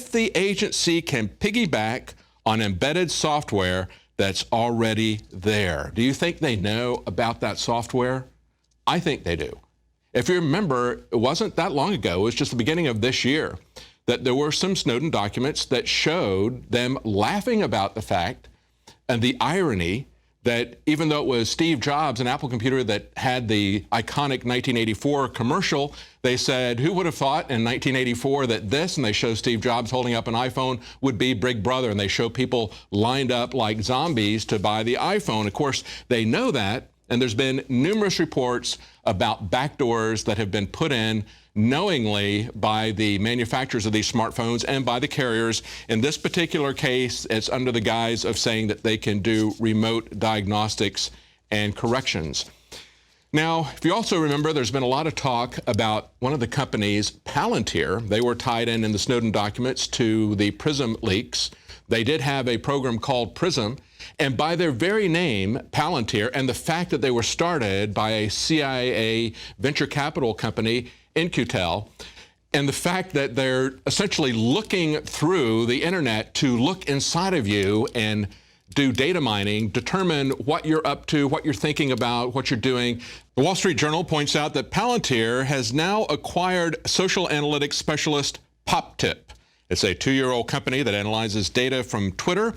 if the agency can piggyback on embedded software that's already there. Do you think they know about that software? I think they do. If you remember, it wasn't that long ago, it was just the beginning of this year, that there were some Snowden documents that showed them laughing about the fact and the irony that even though it was Steve Jobs, an Apple computer, that had the iconic 1984 commercial, they said, who would have thought in 1984 that this, and they show Steve Jobs holding up an iPhone, would be Big Brother, and they show people lined up like zombies to buy the iPhone. Of course, they know that, and there's been numerous reports about backdoors that have been put in knowingly by the manufacturers of these smartphones and by the carriers. In this particular case, it's under the guise of saying that they can do remote diagnostics and corrections. Now, if you also remember, there's been a lot of talk about one of the companies, Palantir. They were tied in the Snowden documents to the PRISM leaks. They did have a program called PRISM, and by their very name, Palantir, and the fact that they were started by a CIA venture capital company, In-Q-Tel, and the fact that they're essentially looking through the internet to look inside of you and do data mining, determine what you're up to, what you're thinking about, what you're doing. The Wall Street Journal points out that Palantir has now acquired social analytics specialist PopTip. It's a 2-year-old company that analyzes data from Twitter.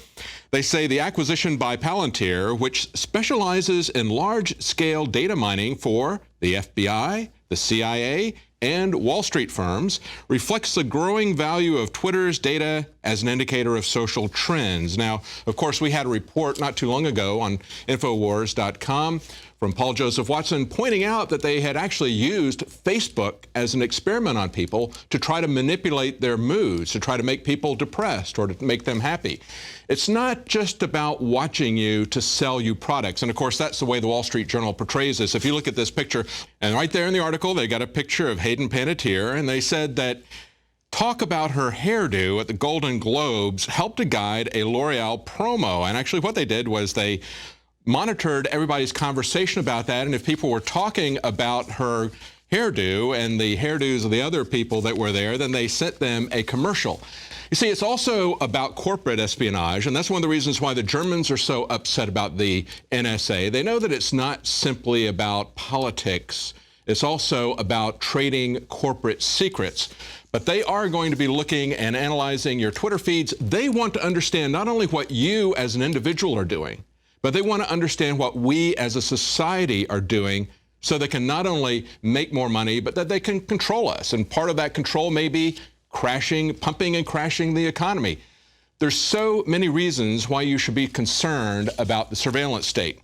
They say the acquisition by Palantir, which specializes in large-scale data mining for the FBI, the CIA, and Wall Street firms, reflects the growing value of Twitter's data as an indicator of social trends. Now, of course, we had a report not too long ago on INFOWARS.com from Paul Joseph Watson pointing out that they had actually used Facebook as an experiment on people to try to manipulate their moods, to try to make people depressed or to make them happy. It's not just about watching you to sell you products. And of course, that's the way the Wall Street Journal portrays this. If you look at this picture, and right there in the article, they got a picture of Hayden Panettiere, and they said that talk about her hairdo at the Golden Globes helped to guide a L'Oreal promo. And actually what they did was they monitored everybody's conversation about that, and if people were talking about her hairdo and the hairdos of the other people that were there, then they sent them a commercial. You see, it's also about corporate espionage, and that's one of the reasons why the Germans are so upset about the NSA. They know that it's not simply about politics. It's also about trading corporate secrets. But they are going to be looking and analyzing your Twitter feeds. They want to understand not only what you as an individual are doing, but they want to understand what we as a society are doing so they can not only make more money, but that they can control us. And part of that control may be pumping and crashing the economy. There's so many reasons why you should be concerned about the surveillance state.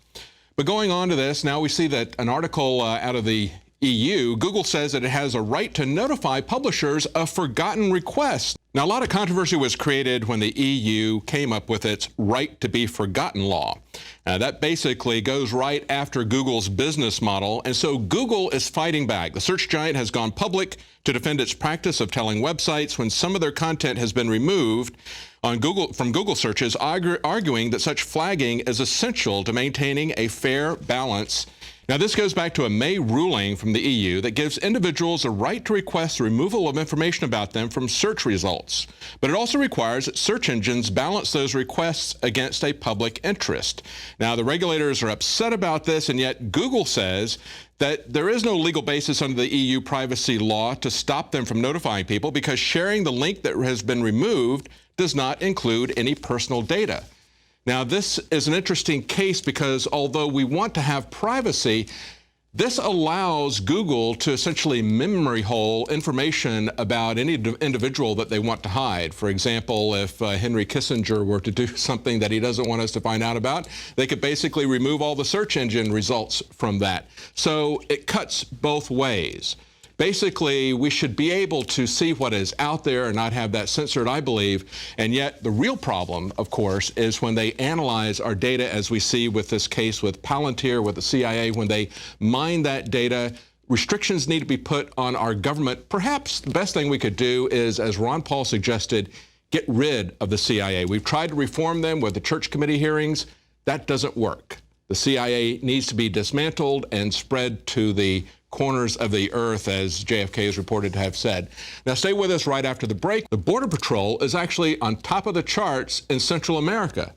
But going on to this, now we see that an article out of the EU, Google says that it has a right to notify publishers of forgotten requests. Now, a lot of controversy was created when the EU came up with its right to be forgotten law. That basically goes right after Google's business model, and so Google is fighting back. The search giant has gone public to defend its practice of telling websites when some of their content has been removed on from Google searches, arguing that such flagging is essential to maintaining a fair balance. Now, this goes back to a May ruling from the EU that gives individuals a right to request the removal of information about them from search results. But it also requires that search engines balance those requests against a public interest. Now, the regulators are upset about this, and yet Google says that there is no legal basis under the EU privacy law to stop them from notifying people because sharing the link that has been removed does not include any personal data. Now, this is an interesting case because although we want to have privacy, this allows Google to essentially memory hole information about any individual that they want to hide. For example, if Henry Kissinger were to do something that he doesn't want us to find out about, they could basically remove all the search engine results from that. So it cuts both ways. Basically, we should be able to see what is out there and not have that censored, I believe. And yet the real problem, of course, is when they analyze our data, as we see with this case with Palantir, with the CIA, when they mine that data, restrictions need to be put on our government. Perhaps the best thing we could do is, as Ron Paul suggested, get rid of the CIA. We've tried to reform them with the Church Committee hearings. That doesn't work. The CIA needs to be dismantled and spread to the corners of the earth, as JFK is reported to have said. Now, stay with us right after the break. The Border Patrol is actually on top of the charts in Central America,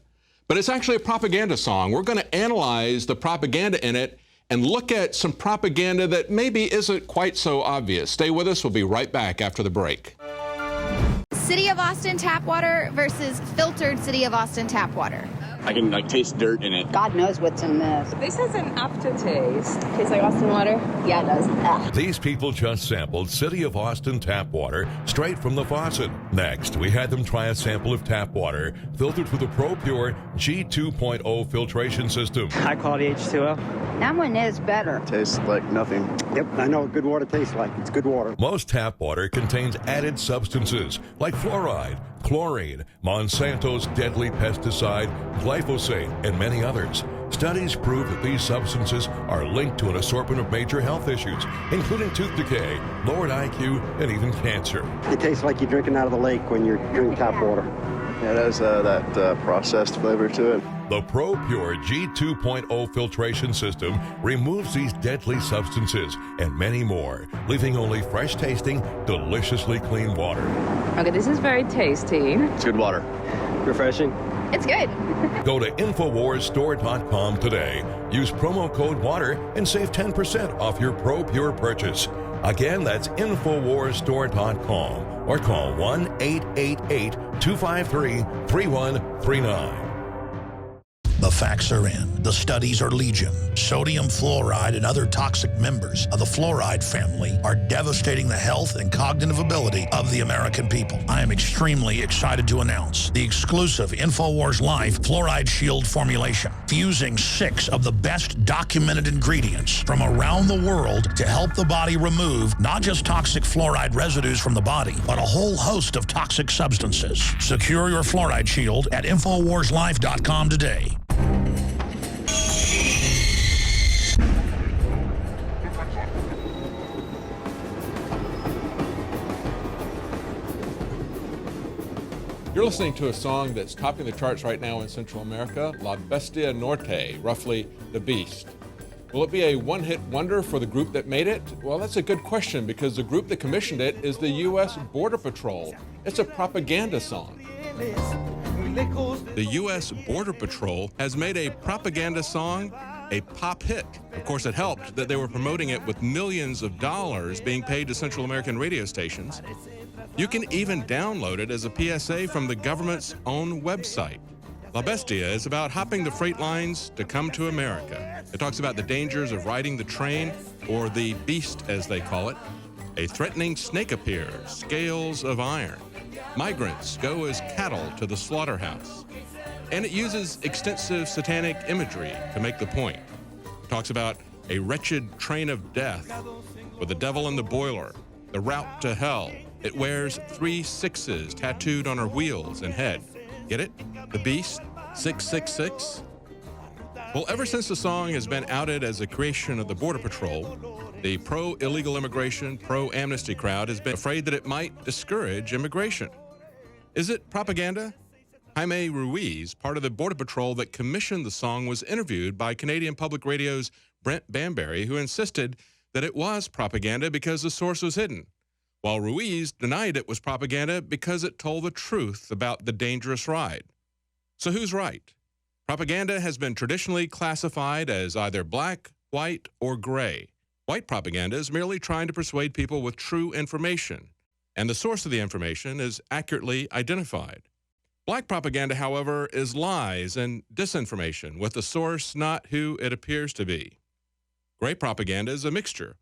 but it's actually a propaganda song. We're going to analyze the propaganda in it and look at some propaganda that maybe isn't quite so obvious. Stay with us. We'll be right back after the break. City of Austin tap water versus filtered City of Austin tap water. I can taste dirt in it. God knows what's in this. This has an aftertaste. Tastes like Austin water? Yeah, it does. Ugh. These people just sampled City of Austin tap water straight from the faucet. Next, we had them try a sample of tap water filtered through the ProPure G2.0 filtration system. High quality H2O. That one is better. Tastes like nothing. Yep, I know what good water tastes like. It's good water. Most tap water contains added substances like fluoride, chlorine, Monsanto's deadly pesticide, glyphosate, and many others. Studies prove that these substances are linked to an assortment of major health issues, including tooth decay, lowered IQ, and even cancer. It tastes like you're drinking out of the lake when you're drinking tap water. Yeah, it has that processed flavor to it. The ProPure G2.0 filtration system removes these deadly substances and many more, leaving only fresh-tasting, deliciously clean water. Okay, this is very tasty. It's good water. Refreshing. It's good. Go to InfoWarsStore.com today. Use promo code WATER and save 10% off your ProPure purchase. Again, that's InfoWarsStore.com or call 1-888-253-3139. The facts are in. The studies are legion. Sodium fluoride and other toxic members of the fluoride family are devastating the health and cognitive ability of the American people. I am extremely excited to announce the exclusive INFOWARS Life Fluoride Shield formulation, fusing 6 of the best documented ingredients from around the world to help the body remove not just toxic fluoride residues from the body, but a whole host of toxic substances. Secure your fluoride shield at InfoWarsLife.com today. You're listening to a song that's topping the charts right now in Central America, La Bestia Norte, roughly The Beast. Will it be a one-hit wonder for the group that made it? Well, that's a good question because the group that commissioned it is the U.S. Border Patrol. It's a propaganda song. The U.S. Border Patrol has made a propaganda song a pop hit. Of course, it helped that they were promoting it with millions of dollars being paid to Central American radio stations. You can even download it as a PSA from the government's own website. La Bestia is about hopping the freight lines to come to America. It talks about the dangers of riding the train, or the beast as they call it. A threatening snake appears, scales of iron. Migrants go as cattle to the slaughterhouse. And it uses extensive satanic imagery to make the point. It talks about a wretched train of death with the devil in the boiler, the route to hell. It wears 3 6s tattooed on her wheels and head. Get it? The beast, 666. Well, ever since the song has been outed as a creation of the Border Patrol, the pro-illegal immigration, pro-amnesty crowd has been afraid that it might discourage immigration. Is it propaganda? Jaime Ruiz, part of the Border Patrol that commissioned the song, was interviewed by Canadian Public Radio's Brent Bambury, who insisted that it was propaganda because the source was hidden, while Ruiz denied it was propaganda because it told the truth about the dangerous ride. So who's right? Propaganda has been traditionally classified as either black, white, or gray. White propaganda is merely trying to persuade people with true information, and the source of the information is accurately identified. Black propaganda, however, is lies and disinformation, with the source not who it appears to be. Gray propaganda is a mixture,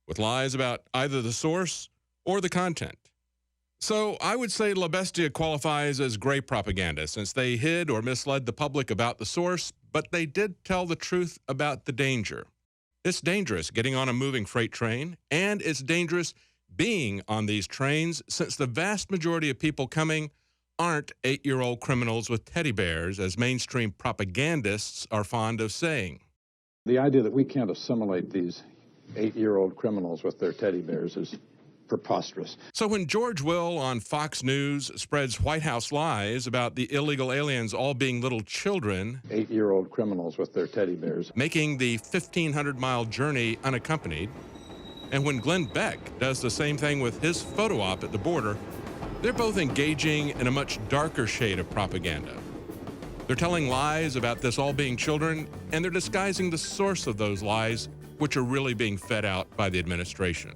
with lies about either the source or the content. So I would say La Bestia qualifies as gray propaganda, since they hid or misled the public about the source, but they did tell the truth about the danger. It's dangerous getting on a moving freight train, and it's dangerous being on these trains, since the vast majority of people coming aren't 8-year-old criminals with teddy bears, as mainstream propagandists are fond of saying. The idea that we can't assimilate these 8-year-old criminals with their teddy bears is preposterous. So when George Will on Fox News spreads White House lies about the illegal aliens all being little children, 8-year-old criminals with their teddy bears, making the 1,500-mile journey unaccompanied, And when Glenn Beck does the same thing with his photo op at the border, they're both engaging in a much darker shade of propaganda. They're telling lies about this all being children, and they're disguising the source of those lies, which are really being fed out by the administration.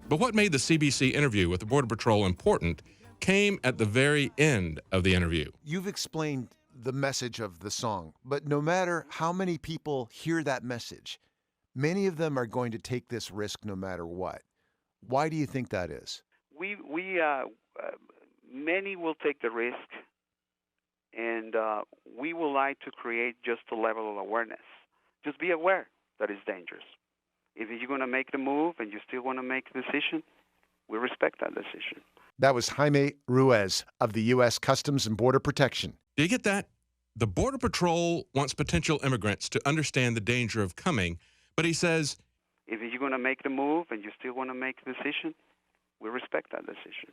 But what made the CBC interview with the Border Patrol important came at the very end of the interview. You've explained the message of the song, but no matter how many people hear that message, many of them are going to take this risk no matter what. Why do you think that is? Many will take the risk, and we would like to create just a level of awareness. Just be aware that it's dangerous. If you're going to make the move and you still want to make the decision, we respect that decision. That was Jaime Ruiz of the U.S. Customs and Border Protection. Do you get that? The Border Patrol wants potential immigrants to understand the danger of coming, but he says, if you're going to make the move and you still want to make the decision, we respect that decision.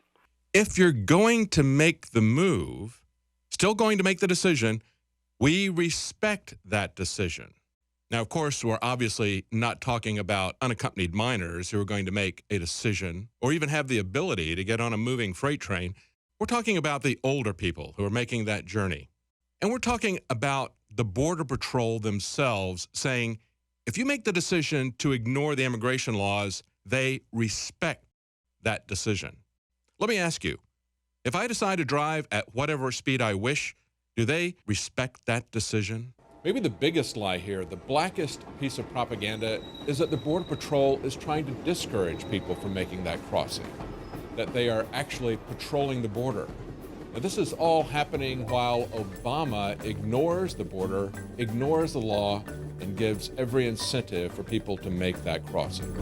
If you're going to make the move, still going to make the decision, we respect that decision. Now, of course, we're obviously not talking about unaccompanied minors who are going to make a decision or even have the ability to get on a moving freight train. We're talking about the older people who are making that journey. And we're talking about the Border Patrol themselves saying, if you make the decision to ignore the immigration laws, they respect that decision. Let me ask you, if I decide to drive at whatever speed I wish, do they respect that decision? Maybe the biggest lie here, the blackest piece of propaganda, is that the Border Patrol is trying to discourage people from making that crossing, that they are actually patrolling the border. Now, this is all happening while Obama ignores the border, ignores the law, and gives every incentive for people to make that crossing.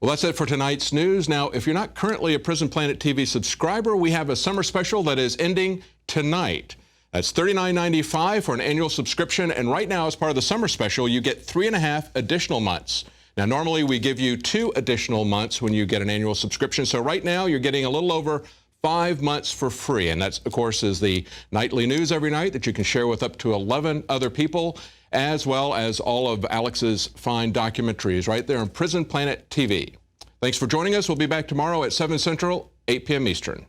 Well, that's it for tonight's news. Now, if you're not currently a Prison Planet TV subscriber, we have a summer special that is ending tonight. That's $39.95 for an annual subscription, and right now, as part of the summer special, you get 3.5 additional months. Now, normally we give you 2 additional months when you get an annual subscription, so right now you're getting a little over 5 months for free, and that, of course, is the nightly news every night that you can share with up to 11 other people, as well as all of Alex's fine documentaries right there on Prison Planet TV. Thanks for joining us. We'll be back tomorrow at 7 Central, 8 p.m. Eastern.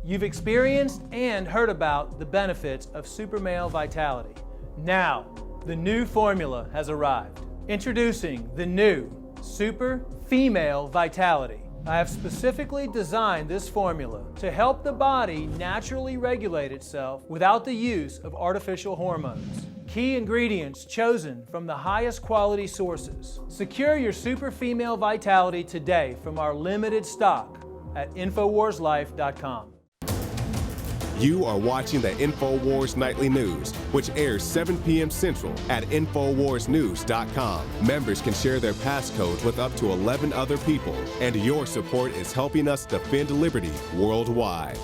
You've experienced and heard about the benefits of Super Male Vitality. Now, the new formula has arrived. Introducing the new Super Female Vitality. I have specifically designed this formula to help the body naturally regulate itself without the use of artificial hormones. Key ingredients chosen from the highest quality sources. Secure your Super Female Vitality today from our limited stock at InfoWarsLife.com. You are watching the InfoWars Nightly News, which airs 7 p.m. Central at InfoWarsNews.com. Members can share their passcodes with up to 11 other people, and your support is helping us defend liberty worldwide.